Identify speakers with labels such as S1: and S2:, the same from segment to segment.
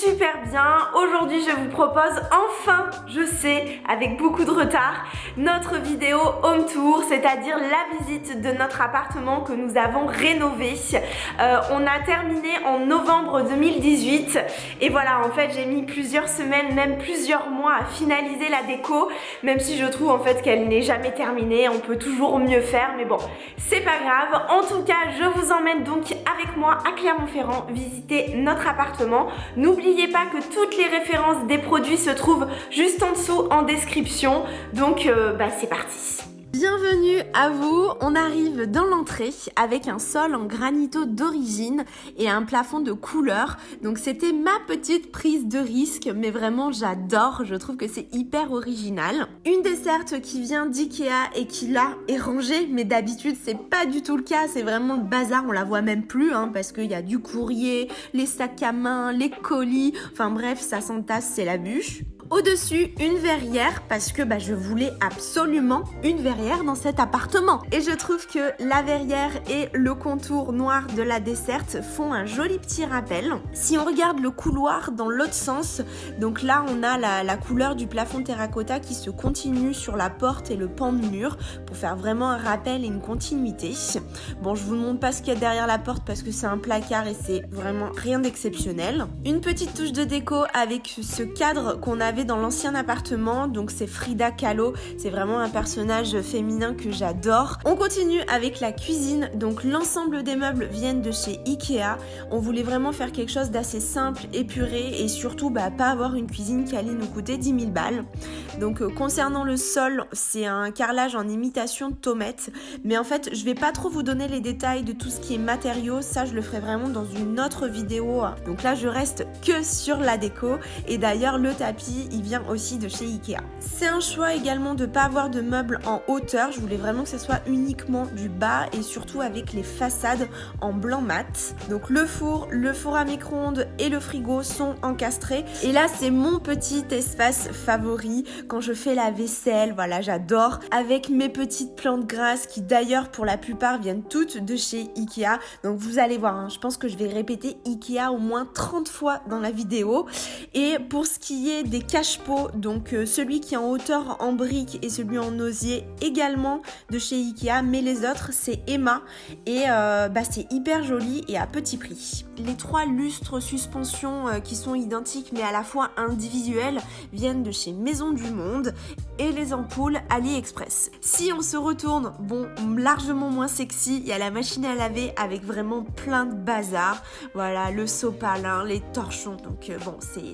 S1: super bien. Aujourd'hui, je vous propose enfin, je sais, avec beaucoup de retard, notre vidéo home tour, c'est-à-dire la visite de notre appartement que nous avons rénové. On a terminé en novembre 2018 et voilà, en fait, j'ai mis plusieurs semaines, même plusieurs mois à finaliser la déco, même si je trouve en fait qu'elle n'est jamais terminée. On peut toujours mieux faire, mais bon, c'est pas grave. En tout cas, je vous emmène donc avec moi à Clermont-Ferrand visiter notre appartement. N'oubliez pas que toutes les références des produits se trouvent juste en dessous en description. Donc c'est parti. Bienvenue à vous, on arrive dans l'entrée avec un sol en granito d'origine et un plafond de couleur. Donc c'était ma petite prise de risque, mais vraiment j'adore, je trouve que c'est hyper original. Une desserte qui vient d'Ikea et qui là est rangée, mais d'habitude c'est pas du tout le cas, c'est vraiment le bazar, on la voit même plus parce qu'il y a du courrier, les sacs à main, les colis, enfin bref, ça s'entasse, c'est la bûche. Au-dessus, une verrière parce que je voulais absolument une verrière dans cet appartement. Et je trouve que la verrière et le contour noir de la desserte font un joli petit rappel. Si on regarde le couloir dans l'autre sens, donc là on a la couleur du plafond terracotta qui se continue sur la porte et le pan de mur pour faire vraiment un rappel et une continuité. Bon, je vous montre pas ce qu'il y a derrière la porte parce que c'est un placard et c'est vraiment rien d'exceptionnel. Une petite touche de déco avec ce cadre qu'on avait dans l'ancien appartement, donc c'est Frida Kahlo, c'est vraiment un personnage féminin que j'adore. On continue avec la cuisine, donc l'ensemble des meubles viennent de chez Ikea. On voulait vraiment faire quelque chose d'assez simple, épuré et surtout pas avoir une cuisine qui allait nous coûter 10 000 balles. Donc concernant le sol, c'est un carrelage en imitation de tomate, mais en fait je vais pas trop vous donner les détails de tout ce qui est matériaux, ça je le ferai vraiment dans une autre vidéo. Donc là je reste que sur la déco et d'ailleurs le tapis il vient aussi de chez Ikea. C'est un choix également de pas avoir de meubles en hauteur, je voulais vraiment que ce soit uniquement du bas et surtout avec les façades en blanc mat. Donc le four à micro-ondes et le frigo sont encastrés et là c'est mon petit espace favori quand je fais la vaisselle, voilà j'adore, avec mes petites plantes grasses qui d'ailleurs pour la plupart viennent toutes de chez Ikea. Donc vous allez voir, je pense que je vais répéter Ikea au moins 30 fois dans la vidéo. Et pour ce qui est des cache-pots, donc celui qui est en hauteur en brique et celui en osier également de chez Ikea, mais les autres c'est Emma et c'est hyper joli et à petit prix. Les 3 lustres suspension qui sont identiques mais à la fois individuels viennent de chez Maison du Monde et les ampoules AliExpress. Si on se retourne, largement moins sexy, il y a la machine à laver avec vraiment plein de bazar, voilà, le sopalin, les torchons, donc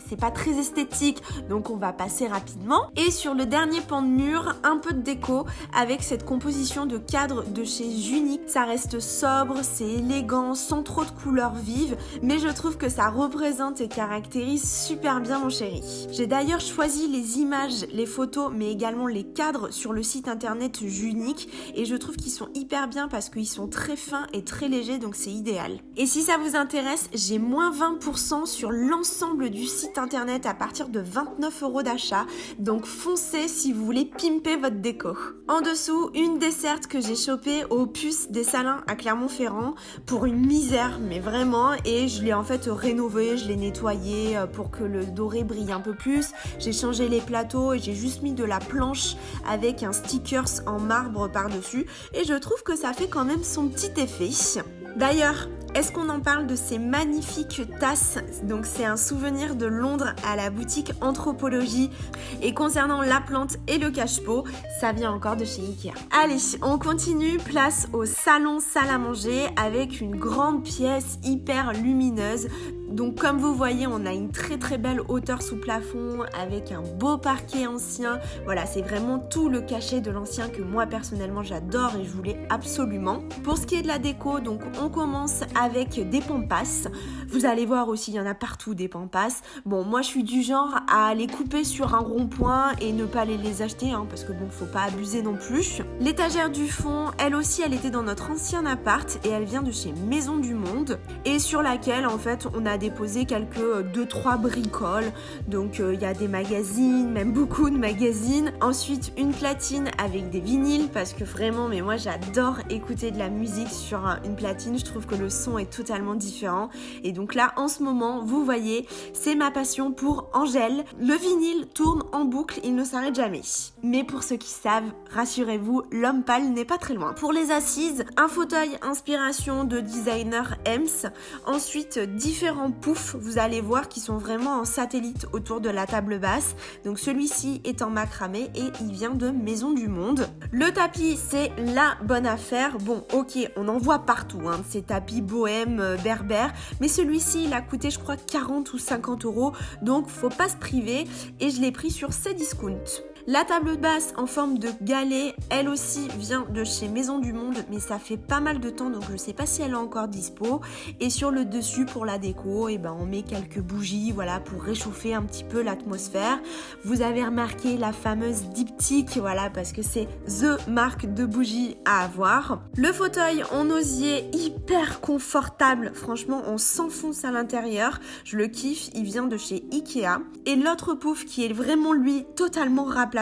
S1: c'est pas très esthétique, donc on va passer rapidement. Et sur le dernier pan de mur, un peu de déco avec cette composition de cadre de chez Junique. Ça reste sobre, c'est élégant, sans trop de couleurs vives, mais je trouve que ça représente et caractérise super bien mon chéri. J'ai d'ailleurs choisi les images, les photos, mais également les cadres sur le site internet Junique et je trouve qu'ils sont hyper bien parce qu'ils sont très fins et très légers, donc c'est idéal. Et si ça vous intéresse, j'ai moins 20% sur l'ensemble du site internet à partir de 29 € d'achat, donc foncez si vous voulez pimper votre déco. En dessous, une desserte que j'ai chopée au Puce des Salins à Clermont-Ferrand pour une misère, mais vraiment, et je l'ai en fait rénové, je l'ai nettoyé pour que le doré brille un peu plus, j'ai changé les plateaux et j'ai juste mis de la planche avec un stickers en marbre par-dessus et je trouve que ça fait quand même son petit effet. D'ailleurs, est-ce qu'on en parle de ces magnifiques tasses? Donc c'est un souvenir de Londres à la boutique Anthropologie. Et concernant la plante et le cache-pot, ça vient encore de chez Ikea. Allez, on continue, place au salon salle à manger avec une grande pièce hyper lumineuse. Donc comme vous voyez, on a une très très belle hauteur sous plafond avec un beau parquet ancien. Voilà, c'est vraiment tout le cachet de l'ancien que moi personnellement j'adore et je voulais absolument. Pour ce qui est de la déco, donc on commence avec des pampas. Vous allez voir aussi, il y en a partout des pampas. Bon, moi je suis du genre à les couper sur un rond-point et ne pas les acheter parce que faut pas abuser non plus. L'étagère du fond, elle aussi, elle était dans notre ancien appart et elle vient de chez Maison du Monde et sur laquelle en fait on a des déposer quelques 2-3 bricoles. Donc il y a des magazines, même beaucoup de magazines. Ensuite une platine avec des vinyles parce que vraiment, mais moi j'adore écouter de la musique sur une platine. Je trouve que le son est totalement différent. Et donc là en ce moment, vous voyez, c'est ma passion pour Angèle. Le vinyle tourne en boucle, il ne s'arrête jamais. Mais pour ceux qui savent, rassurez-vous, l'homme pâle n'est pas très loin. Pour les assises, un fauteuil inspiration de designer Ems. Ensuite, différents poufs, vous allez voir, qui sont vraiment en satellite autour de la table basse. Donc celui-ci est en macramé et il vient de Maison du Monde. Le tapis, c'est la bonne affaire. Bon, ok, on en voit partout, hein, ces tapis bohème, berbère. Mais celui-ci, il a coûté, je crois, 40 ou 50 €. Donc, faut pas se priver. Et je l'ai pris sur Cdiscount. La table basse en forme de galet, elle aussi vient de chez Maison du Monde, mais ça fait pas mal de temps, donc je sais pas si elle est encore dispo. Et sur le dessus, pour la déco, on met quelques bougies, voilà, pour réchauffer un petit peu l'atmosphère. Vous avez remarqué la fameuse diptyque, voilà, parce que c'est the marque de bougies à avoir. Le fauteuil en osier, hyper confortable, franchement, on s'enfonce à l'intérieur. Je le kiffe, il vient de chez Ikea. Et l'autre pouf qui est vraiment, lui, totalement raplapla,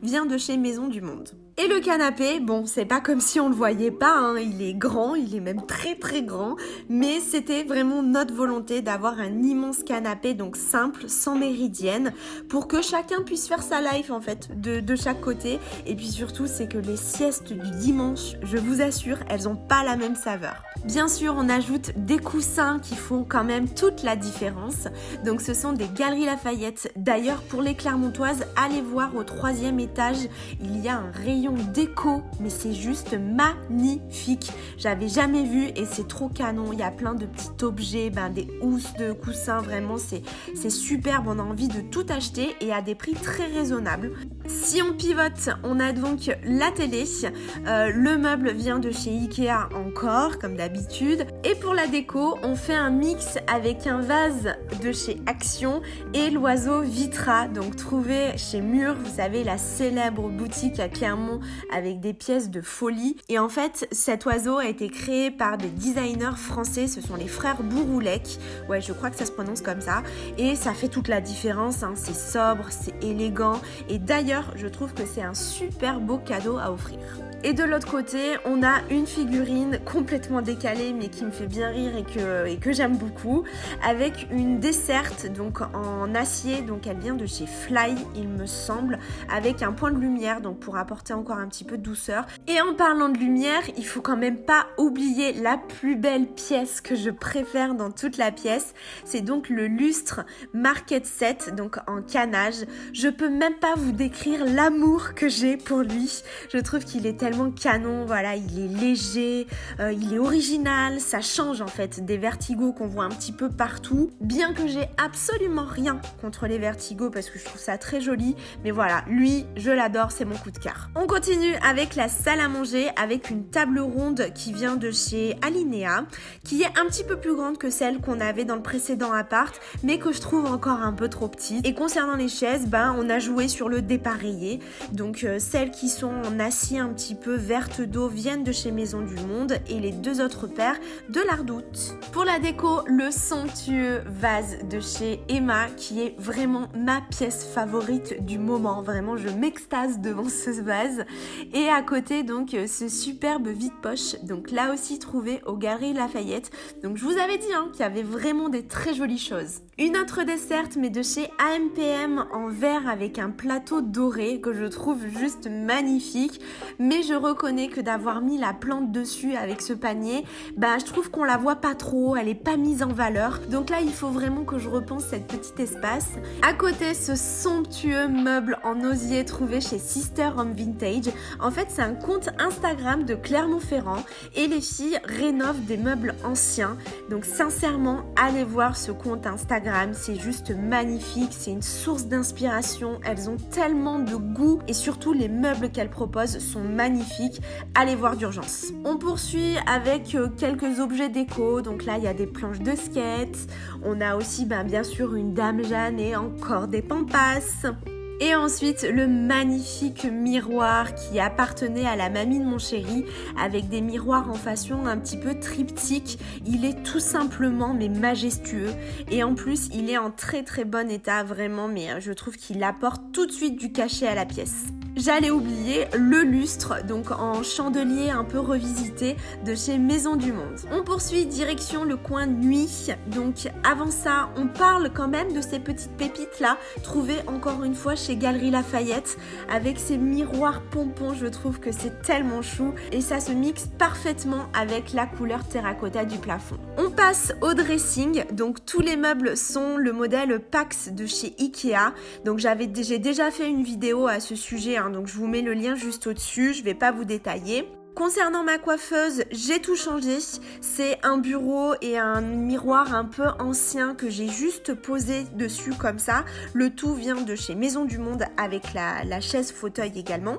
S1: vient de chez Maison du Monde. Et le canapé, bon, c'est pas comme si on le voyait pas, hein, il est grand, il est même très très grand, mais c'était vraiment notre volonté d'avoir un immense canapé, donc simple, sans méridienne, pour que chacun puisse faire sa life en fait, de chaque côté. Et puis surtout, c'est que les siestes du dimanche, je vous assure, elles ont pas la même saveur. Bien sûr, on ajoute des coussins qui font quand même toute la différence. Donc ce sont des Galeries Lafayette. D'ailleurs, pour les Clermontoises, allez voir au 3e étage, il y a un rayon déco, mais c'est juste magnifique. J'avais jamais vu et c'est trop canon. Il y a plein de petits objets, des housses de coussins, vraiment c'est superbe. On a envie de tout acheter et à des prix très raisonnables. Si on pivote, on a donc la télé. Le meuble vient de chez Ikea encore, comme d'habitude. Et pour la déco, on fait un mix avec un vase de chez Action et l'oiseau Vitra, donc trouvé chez Mur, vous savez, la célèbre boutique à Clermont avec des pièces de folie. Et en fait, cet oiseau a été créé par des designers français, ce sont les frères Bouroulec. Ouais, je crois que ça se prononce comme ça. Et ça fait toute la différence, hein. C'est sobre, c'est élégant. Et d'ailleurs, je trouve que c'est un super beau cadeau à offrir. Et de l'autre côté, on a une figurine complètement décalée mais qui me fait bien rire et que j'aime beaucoup, avec une desserte donc en acier, donc elle vient de chez Fly il me semble, avec un point de lumière donc pour apporter encore un petit peu de douceur. Et en parlant de lumière, il faut quand même pas oublier la plus belle pièce que je préfère dans toute la pièce, c'est donc le lustre Market Set, donc en canage. Je peux même pas vous décrire l'amour que j'ai pour lui, je trouve qu'il est tellement canon, voilà, il est léger, il est original, ça change en fait des vertigos qu'on voit un petit peu partout, bien que j'ai absolument rien contre les vertigos parce que je trouve ça très joli, mais voilà, lui, je l'adore, c'est mon coup de cœur. On continue avec la salle à manger, avec une table ronde qui vient de chez Alinea, qui est un petit peu plus grande que celle qu'on avait dans le précédent appart, mais que je trouve encore un peu trop petite. Et concernant les chaises, on a joué sur le dépareillé, donc celles qui sont en acier un petit peu verte d'eau viennent de chez Maison du Monde et les deux autres paires de l'Ardoute. Pour la déco, le somptueux vase de chez Emma qui est vraiment ma pièce favorite du moment. Vraiment, je m'extase devant ce vase. Et à côté, donc, ce superbe vide-poche. Donc là aussi trouvé aux Galeries Lafayette. Donc je vous avais dit qu'il y avait vraiment des très jolies choses. Une autre desserte, mais de chez AMPM en verre avec un plateau doré que je trouve juste magnifique. Mais je reconnais que d'avoir mis la plante dessus avec ce panier, je trouve qu'on la voit pas trop, elle est pas mise en valeur. Donc là, il faut vraiment que je repense cet petit espace. À côté, ce somptueux meuble en osier trouvé chez Sister Home Vintage. En fait, c'est un compte Instagram de Clermont-Ferrand et les filles rénovent des meubles anciens. Donc sincèrement, allez voir ce compte Instagram, c'est juste magnifique, c'est une source d'inspiration, elles ont tellement de goût et surtout les meubles qu'elles proposent sont magnifiques, allez voir d'urgence. On poursuit avec quelques objets déco, donc là il y a des planches de skate, on a aussi bien sûr une Dame Jeanne et encore des pampas. Et ensuite, le magnifique miroir qui appartenait à la mamie de mon chéri, avec des miroirs en façon un petit peu triptyque. Il est tout simplement mais majestueux. Et en plus, il est en très très bon état, vraiment, mais je trouve qu'il apporte tout de suite du cachet à la pièce. J'allais oublier le lustre, donc en chandelier un peu revisité de chez Maison du Monde. On poursuit direction le coin nuit. Donc avant ça, on parle quand même de ces petites pépites là, trouvées encore une fois chez Galeries Lafayette, avec ces miroirs pompons. Je trouve que c'est tellement chou et ça se mixe parfaitement avec la couleur terracotta du plafond. On passe au dressing. Donc tous les meubles sont le modèle Pax de chez Ikea. Donc j'ai déjà fait une vidéo à ce sujet, hein. Donc je vous mets le lien juste au-dessus, je vais pas vous détailler. Concernant ma coiffeuse, j'ai tout changé. C'est un bureau et un miroir un peu ancien que j'ai juste posé dessus comme ça. Le tout vient de chez Maison du Monde avec la chaise fauteuil également.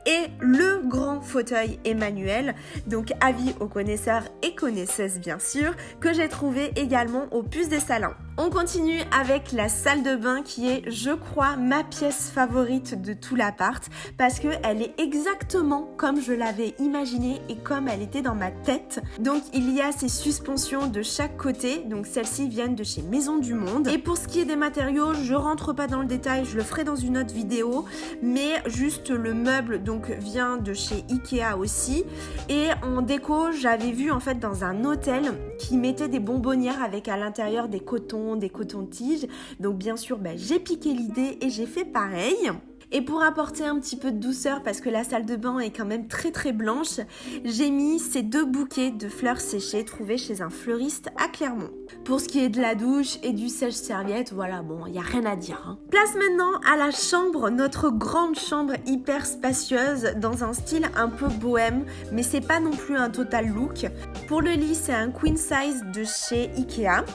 S1: Et le grand fauteuil Emmanuel, donc avis aux connaisseurs et connaisseuses bien sûr, que j'ai trouvé également au Puce des Salins. On continue avec la salle de bain qui est, je crois, ma pièce favorite de tout l'appart parce qu'elle est exactement comme je l'avais imaginée et comme elle était dans ma tête. Donc il y a ces suspensions de chaque côté, donc celles-ci viennent de chez Maison du Monde. Et pour ce qui est des matériaux, je rentre pas dans le détail, je le ferai dans une autre vidéo, mais juste le meuble donc vient de chez Ikea aussi. Et en déco, j'avais vu en fait dans un hôtel qui mettait des bonbonnières avec à l'intérieur des cotons-tiges. Donc bien sûr, j'ai piqué l'idée et j'ai fait pareil. Et pour apporter un petit peu de douceur, parce que la salle de bain est quand même très très blanche, j'ai mis ces 2 bouquets de fleurs séchées trouvés chez un fleuriste à Clermont. Pour ce qui est de la douche et du sèche-serviette, voilà, bon, il n'y a rien à dire, hein. Place maintenant à la chambre, notre grande chambre hyper spacieuse dans un style un peu bohème, mais c'est pas non plus un total look. Pour le lit, c'est un queen size de chez Ikea,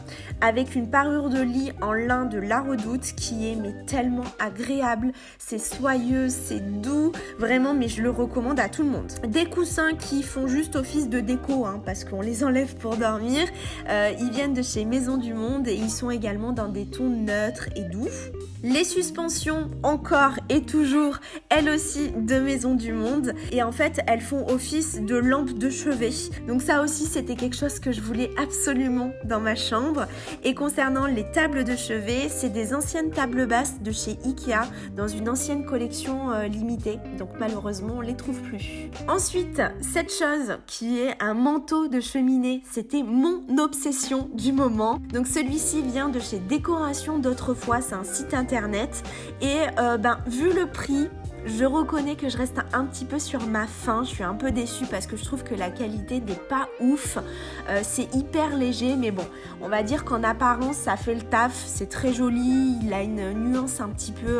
S1: avec une parure de lit en lin de La Redoute qui est mais tellement agréable. C'est soyeux, c'est doux, vraiment, mais je le recommande à tout le monde. Des coussins qui font juste office de déco, hein, parce qu'on les enlève pour dormir. Ils viennent de chez Maison du Monde et ils sont également dans des tons neutres et doux. Les suspensions, encore et toujours, elles aussi de Maison du Monde. Et en fait, elles font office de lampes de chevet. Donc ça aussi, c'était quelque chose que je voulais absolument dans ma chambre. Et concernant les tables de chevet, c'est des anciennes tables basses de chez Ikea dans une ancienne collection limitée. Donc malheureusement, on les trouve plus. Ensuite, cette chose qui est un manteau de cheminée, c'était mon obsession du moment. Donc celui-ci vient de chez Décoration d'autrefois, c'est un site internet. Et vu le prix, je reconnais que je reste un petit peu sur ma faim. Je suis un peu déçue parce que je trouve que la qualité n'est pas ouf. C'est hyper léger, mais bon, on va dire qu'en apparence, ça fait le taf. C'est très joli. Il a une nuance un petit peu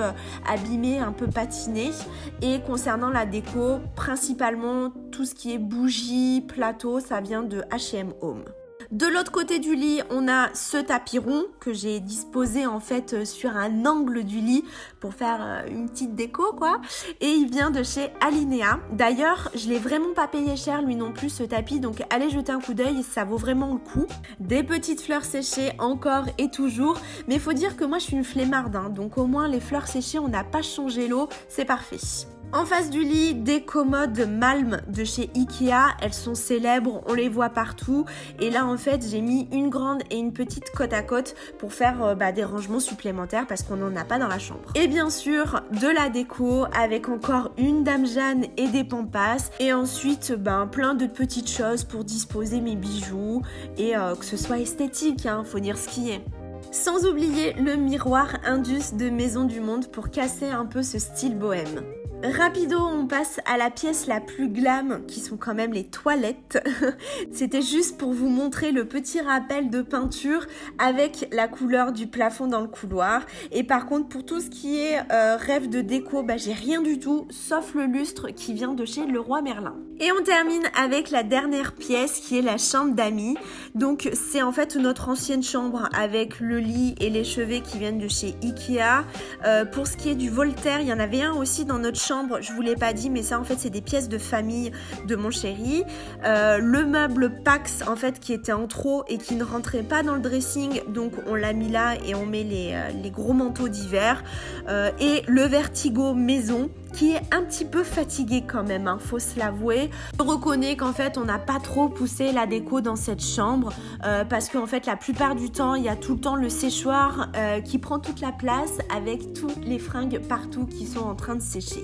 S1: abîmée, un peu patinée. Et concernant la déco, principalement tout ce qui est bougies, plateaux, ça vient de H&M Home. De l'autre côté du lit, on a ce tapis rond que j'ai disposé en fait sur un angle du lit pour faire une petite déco quoi. Et il vient de chez Alinea. D'ailleurs, je l'ai vraiment pas payé cher lui non plus ce tapis, donc allez jeter un coup d'œil, ça vaut vraiment le coup. Des petites fleurs séchées encore et toujours, mais il faut dire que moi je suis une flemmarde, hein, donc au moins les fleurs séchées, on n'a pas changé l'eau, c'est parfait. En face du lit, des commodes Malm de chez Ikea, elles sont célèbres, on les voit partout. Et là en fait j'ai mis une grande et une petite côte à côte pour faire des rangements supplémentaires parce qu'on n'en a pas dans la chambre. Et bien sûr de la déco avec encore une Dame Jeanne et des pampas. Et ensuite plein de petites choses pour disposer mes bijoux et que ce soit esthétique, hein, faut dire ce qui est. Sans oublier le miroir Indus de Maison du Monde pour casser un peu ce style bohème. Rapido, on passe à la pièce la plus glam, qui sont quand même les toilettes. C'était juste pour vous montrer le petit rappel de peinture avec la couleur du plafond dans le couloir. Et par contre, pour tout ce qui est rêve de déco, j'ai rien du tout, sauf le lustre qui vient de chez Leroy Merlin. Et on termine avec la dernière pièce qui est la chambre d'amis. Donc c'est en fait notre ancienne chambre avec le lit et les chevets qui viennent de chez Ikea. Pour ce qui est du Voltaire, il y en avait un aussi dans notre chambre, je vous l'ai pas dit, mais ça en fait c'est des pièces de famille de mon chéri. Le meuble Pax en fait qui était en trop et qui ne rentrait pas dans le dressing, donc on l'a mis là et on met les gros manteaux d'hiver. Et le Vertigo maison qui est un petit peu fatigué quand même, hein, faut se l'avouer. Je reconnais qu'en fait on n'a pas trop poussé la déco dans cette chambre parce qu'en fait la plupart du temps il y a tout le temps le séchoir qui prend toute la place avec toutes les fringues partout qui sont en train de sécher.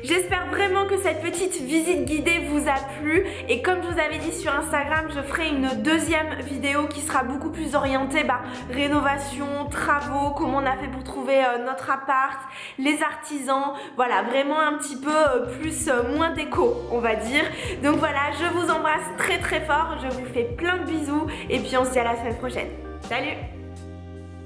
S1: J'espère vraiment que cette petite visite guidée vous a plu et comme je vous avais dit sur Instagram, je ferai une deuxième vidéo qui sera beaucoup plus orientée rénovation, travaux, comment on a fait pour trouver notre appart, les artisans, voilà, vraiment un petit peu moins déco on va dire. Donc voilà, je vous embrasse très très fort, je vous fais plein de bisous et puis on se dit à la semaine prochaine. Salut!